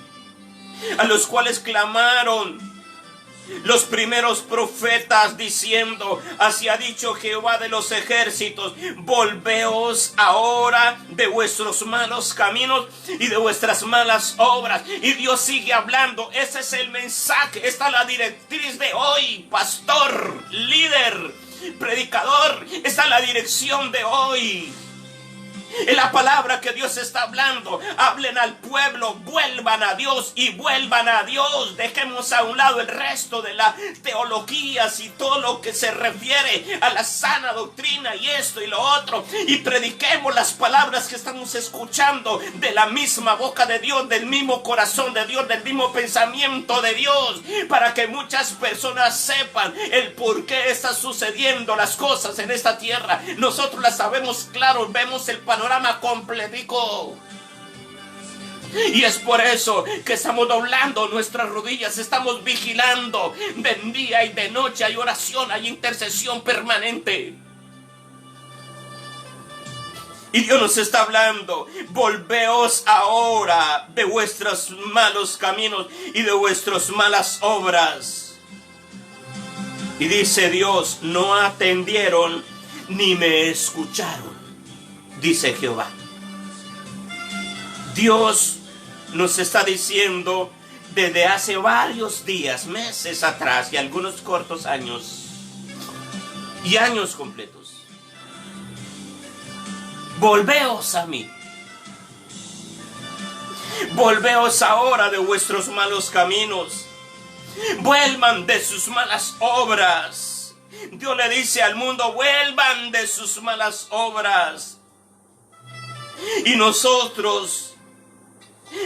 a los cuales clamaron los primeros profetas diciendo: así ha dicho Jehová de los ejércitos, volveos ahora de vuestros malos caminos y de vuestras malas obras. Y Dios sigue hablando. Ese es el mensaje, esta es la directriz de hoy, pastor, líder, predicador. Esta es la dirección de hoy. Es la palabra que Dios está hablando. Hablen al pueblo, vuelvan a Dios y vuelvan a Dios. Dejemos a un lado el resto de las teologías y todo lo que se refiere a la sana doctrina y esto y lo otro, y prediquemos las palabras que estamos escuchando de la misma boca de Dios, del mismo corazón de Dios, del mismo pensamiento de Dios, para que muchas personas sepan el por qué están sucediendo las cosas en esta tierra. Nosotros las sabemos claro, vemos el panorama completico. Y es por eso que estamos doblando nuestras rodillas, estamos vigilando de día y de noche. Hay oración, hay intercesión permanente. Y Dios nos está hablando: volveos ahora de vuestros malos caminos y de vuestras malas obras. Y dice Dios: no atendieron ni me escucharon, dice Jehová. Dios nos está diciendo desde hace varios días, meses atrás y algunos cortos años y años completos: volveos a mí. Volveos ahora de vuestros malos caminos. Vuelvan de sus malas obras. Dios le dice al mundo: vuelvan de sus malas obras. Y nosotros,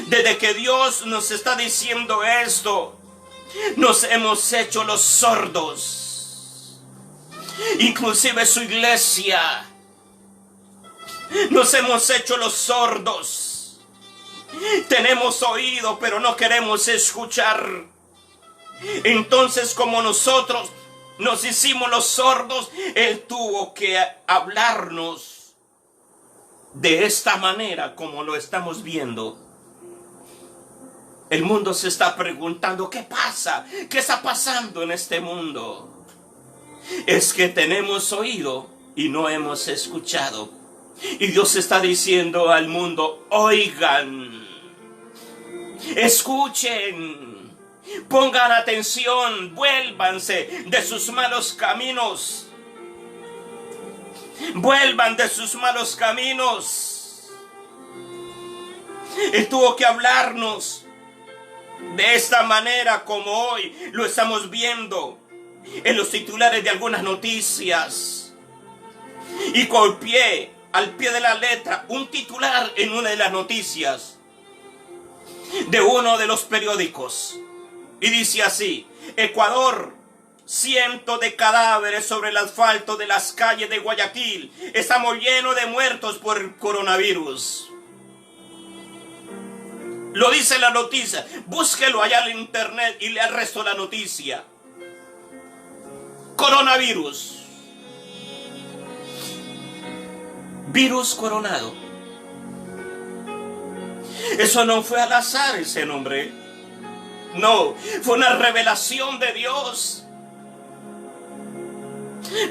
desde que Dios nos está diciendo esto, nos hemos hecho los sordos. Inclusive su iglesia, nos hemos hecho los sordos. Tenemos oído, pero no queremos escuchar. Entonces, como nosotros nos hicimos los sordos, Él tuvo que hablarnos de esta manera como lo estamos viendo. El mundo se está preguntando: ¿qué pasa? ¿Qué está pasando en este mundo? Es que tenemos oído y no hemos escuchado. Y Dios está diciendo al mundo: oigan, escuchen, pongan atención, vuélvanse de sus malos caminos. Vuelvan de sus malos caminos. Él tuvo que hablarnos de esta manera como hoy lo estamos viendo en los titulares de algunas noticias. Y al pie de la letra, un titular en una de las noticias de uno de los periódicos. Y dice así: Ecuador, cientos de cadáveres sobre el asfalto de las calles de Guayaquil. Estamos llenos de muertos por el coronavirus. Lo dice la noticia. Búsquelo allá en internet y lea el resto de la noticia. Coronavirus. Virus coronado. Eso no fue al azar, ese nombre. No, fue una revelación de Dios.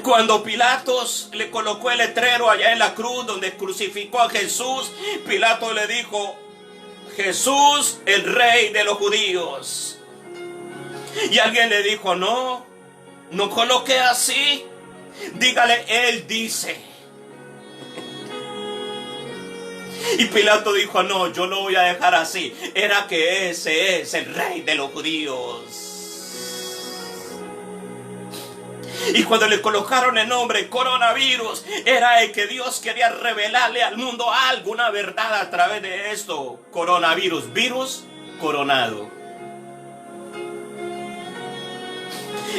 Cuando Pilatos le colocó el letrero allá en la cruz donde crucificó a Jesús, Pilato le dijo: Jesús, el rey de los judíos. Y alguien le dijo: no coloque así, dígale, Él dice. Y Pilato dijo: no, yo lo voy a dejar así. Era que ese es el rey de los judíos. Y cuando le colocaron el nombre coronavirus, era el que Dios quería revelarle al mundo alguna verdad a través de esto. Coronavirus, virus coronado.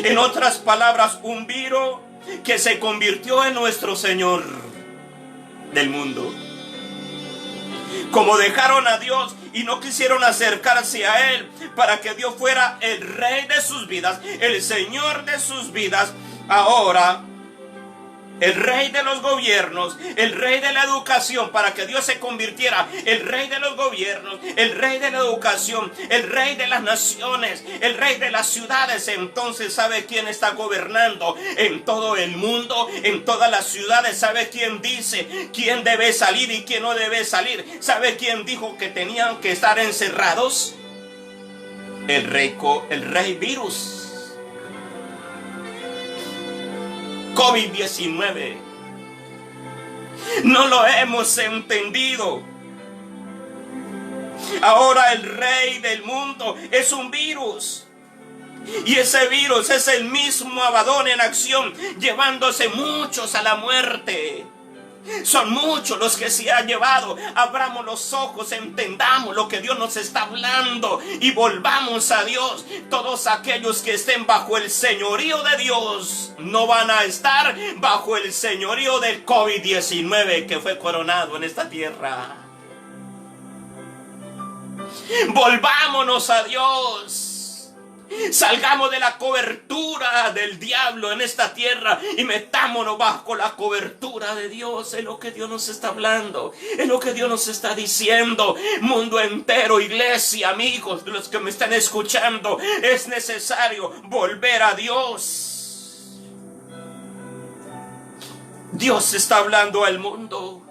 En otras palabras, un virus que se convirtió en nuestro Señor del mundo. Como dejaron a Dios y no quisieron acercarse a Él para que Dios fuera el rey de sus vidas, el Señor de sus vidas, ahora el rey de los gobiernos, el rey de la educación, para que Dios se convirtiera, el rey de los gobiernos, el rey de la educación, el rey de las naciones, el rey de las ciudades. Entonces, ¿sabe quién está gobernando en todo el mundo? En todas las ciudades. ¿Sabe quién dice quién debe salir y quién no debe salir? ¿Sabe quién dijo que tenían que estar encerrados? El rey virus. COVID-19. No lo hemos entendido. Ahora el rey del mundo es un virus. Y ese virus es el mismo Abadón en acción, llevándose muchos a la muerte. Son muchos los que se ha llevado. Abramos los ojos, entendamos lo que Dios nos está hablando y volvamos a Dios. Todos aquellos que estén bajo el señorío de Dios no van a estar bajo el señorío del COVID-19 que fue coronado en esta tierra. Volvámonos a Dios. Salgamos de la cobertura del diablo en esta tierra y metámonos bajo la cobertura de Dios. Es lo que Dios nos está hablando, es lo que Dios nos está diciendo. Mundo entero, iglesia, amigos, los que me están escuchando, es necesario volver a Dios. Dios está hablando al mundo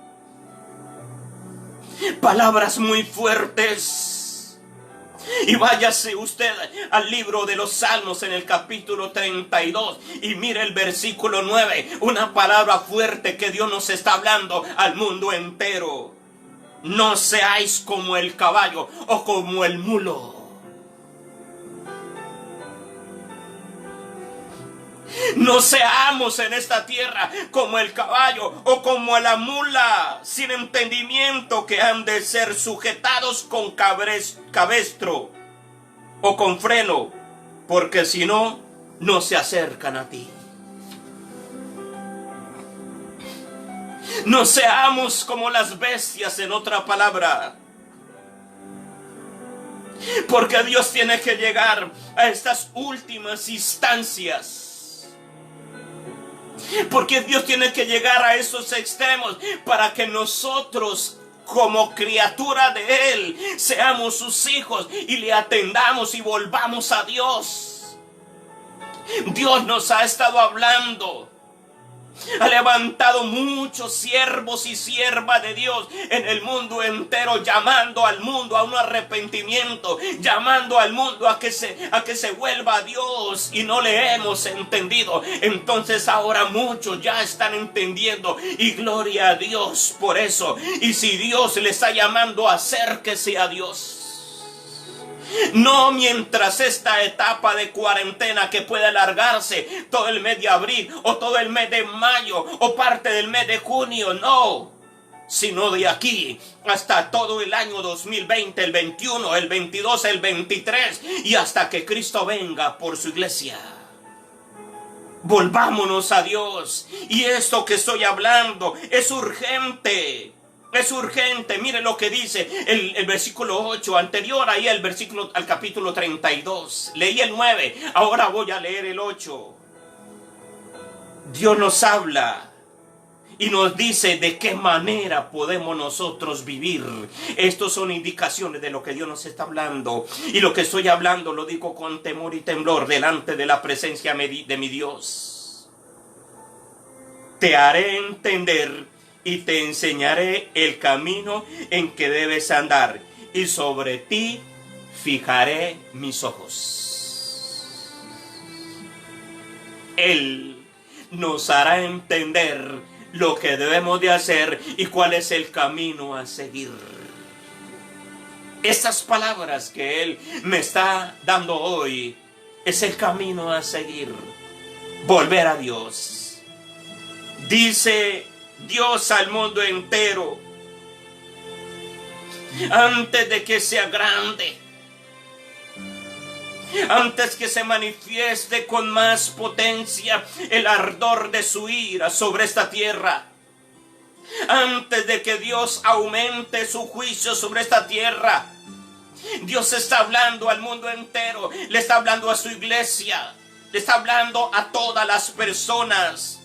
palabras muy fuertes. Y váyase usted al libro de los Salmos en el capítulo 32 y mire el versículo 9. Una palabra fuerte que Dios nos está hablando al mundo entero. No seáis como el caballo o como el mulo. No seamos en esta tierra como el caballo o como la mula, sin entendimiento, que han de ser sujetados con cabestro o con freno, porque si no, no se acercan a ti. No seamos como las bestias, en otra palabra. Porque Dios tiene que llegar a estas últimas instancias. Porque Dios tiene que llegar a esos extremos para que nosotros, como criatura de Él, seamos sus hijos y le atendamos y volvamos a Dios. Dios nos ha estado hablando. Ha levantado muchos siervos y siervas de Dios en el mundo entero, llamando al mundo a un arrepentimiento, llamando al mundo a que se vuelva a Dios, y no le hemos entendido. Entonces ahora muchos ya están entendiendo y gloria a Dios por eso. Y si Dios le está llamando, acérquese a Dios. No mientras esta etapa de cuarentena que puede alargarse todo el mes de abril o todo el mes de mayo o parte del mes de junio, no, sino de aquí hasta todo el año 2020, el 21, el 22, el 23 y hasta que Cristo venga por su iglesia. Volvámonos a Dios. Y esto que estoy hablando es urgente. Es urgente. Mire lo que dice el versículo 8 anterior ahí al capítulo 32. Leí el 9, ahora voy a leer el 8. Dios nos habla y nos dice de qué manera podemos nosotros vivir. Estos son indicaciones de lo que Dios nos está hablando. Y lo que estoy hablando lo digo con temor y temblor delante de la presencia de mi Dios. Te haré entender y te enseñaré el camino en que debes andar, y sobre ti fijaré mis ojos. Él nos hará entender lo que debemos de hacer y cuál es el camino a seguir. Estas palabras que Él me está dando hoy es el camino a seguir. Volver a Dios. Dice Dios al mundo entero: antes de que sea grande, antes que se manifieste con más potencia el ardor de su ira sobre esta tierra, antes de que Dios aumente su juicio sobre esta tierra, Dios está hablando al mundo entero, le está hablando a su iglesia, le está hablando a todas las personas.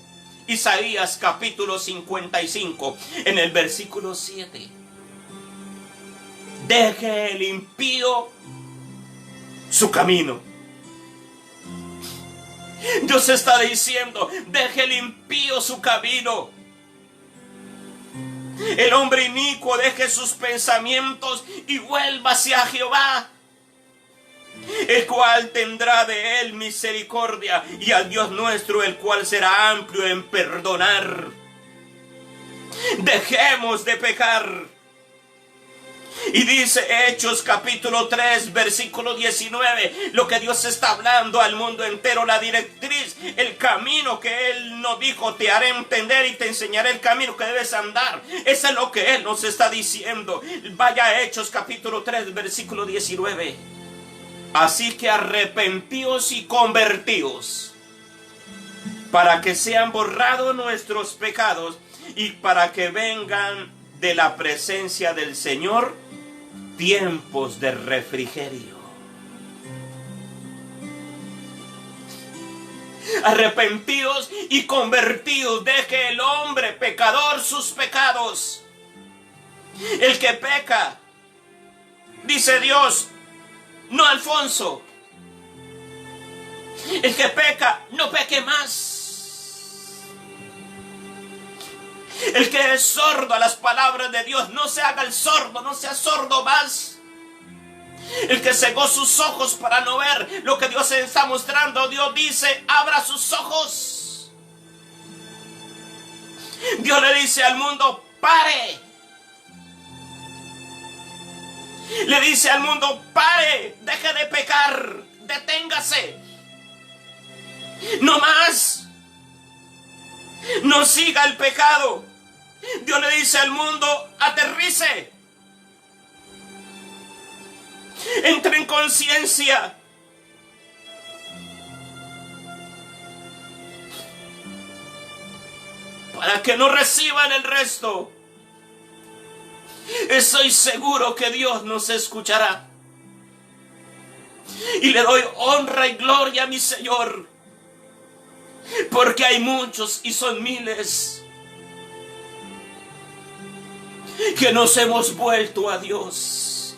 Isaías capítulo 55, en el versículo 7. Deje el impío su camino. Dios está diciendo, deje el impío su camino. El hombre inicuo deje sus pensamientos y vuelva hacia Jehová, el cual tendrá de él misericordia, y al Dios nuestro, el cual será amplio en perdonar. Dejemos de pecar. Y dice Hechos capítulo 3 versículo 19, lo que Dios está hablando al mundo entero, la directriz, el camino que Él nos dijo, te haré entender y te enseñaré el camino que debes andar. Eso es lo que Él nos está diciendo. Vaya a Hechos capítulo 3 versículo 19. Así que arrepentíos y convertíos, para que sean borrados nuestros pecados y para que vengan de la presencia del Señor tiempos de refrigerio. Arrepentíos y convertíos, deje el hombre pecador sus pecados. El que peca, dice Dios, no Alfonso, el que peca, no peque más. El que es sordo a las palabras de Dios, no se haga el sordo, no sea sordo más. El que cegó sus ojos para no ver lo que Dios se está mostrando, Dios dice, abra sus ojos. Dios le dice al mundo, pare. Le dice al mundo, pare, deje de pecar, deténgase. No más. No siga el pecado. Dios le dice al mundo, aterrice. Entre en conciencia. Para que no reciban el resto. Estoy seguro que Dios nos escuchará. Y le doy honra y gloria a mi Señor. Porque hay muchos y son miles que nos hemos vuelto a Dios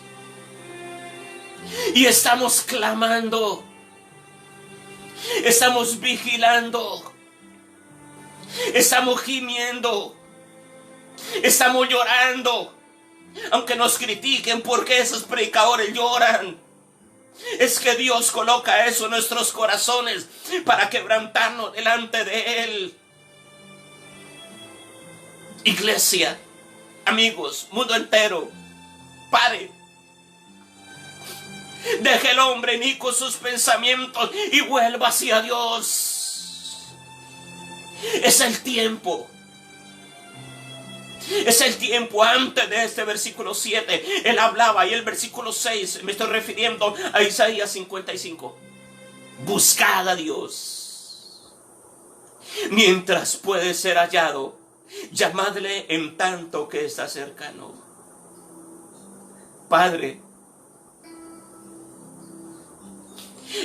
y estamos clamando, estamos vigilando, estamos gimiendo, estamos llorando, aunque nos critiquen porque esos predicadores lloran. Es que Dios coloca eso en nuestros corazones para quebrantarnos delante de Él. Iglesia, amigos, mundo entero, pare. Deje el hombre inicuo sus pensamientos y vuelva hacia Dios. Es el tiempo. Es el tiempo. Antes de este versículo 7, él hablaba, y el versículo 6, me estoy refiriendo a Isaías 55. Buscad a Dios mientras puede ser hallado, llamadle en tanto que está cercano. Padre,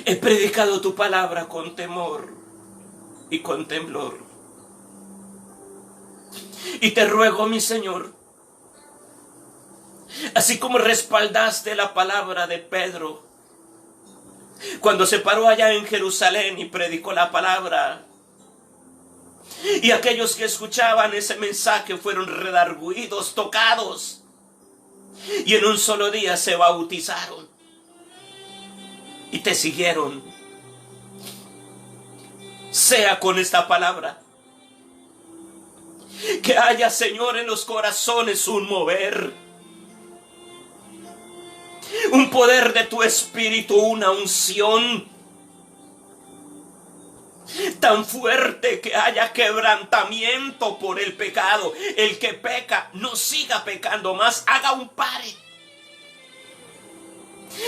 he predicado tu palabra con temor y con temblor. Y te ruego, mi Señor, así como respaldaste la palabra de Pedro cuando se paró allá en Jerusalén y predicó la palabra, y aquellos que escuchaban ese mensaje fueron redargüidos, tocados, y en un solo día se bautizaron y te siguieron. Sea con esta palabra que haya, Señor, en los corazones un mover, un poder de tu Espíritu, una unción tan fuerte que haya quebrantamiento por el pecado. El que peca no siga pecando más, haga un pare,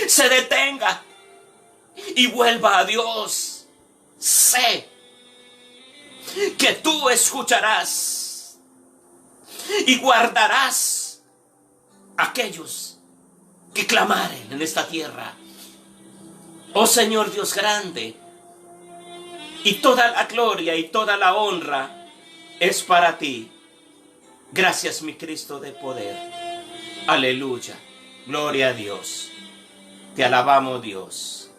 se detenga y vuelva a Dios. Sé que tú escucharás y guardarás a aquellos que clamaren en esta tierra. Oh Señor Dios grande, y toda la gloria y toda la honra es para ti. Gracias, mi Cristo de poder. Aleluya. Gloria a Dios. Te alabamos, Dios.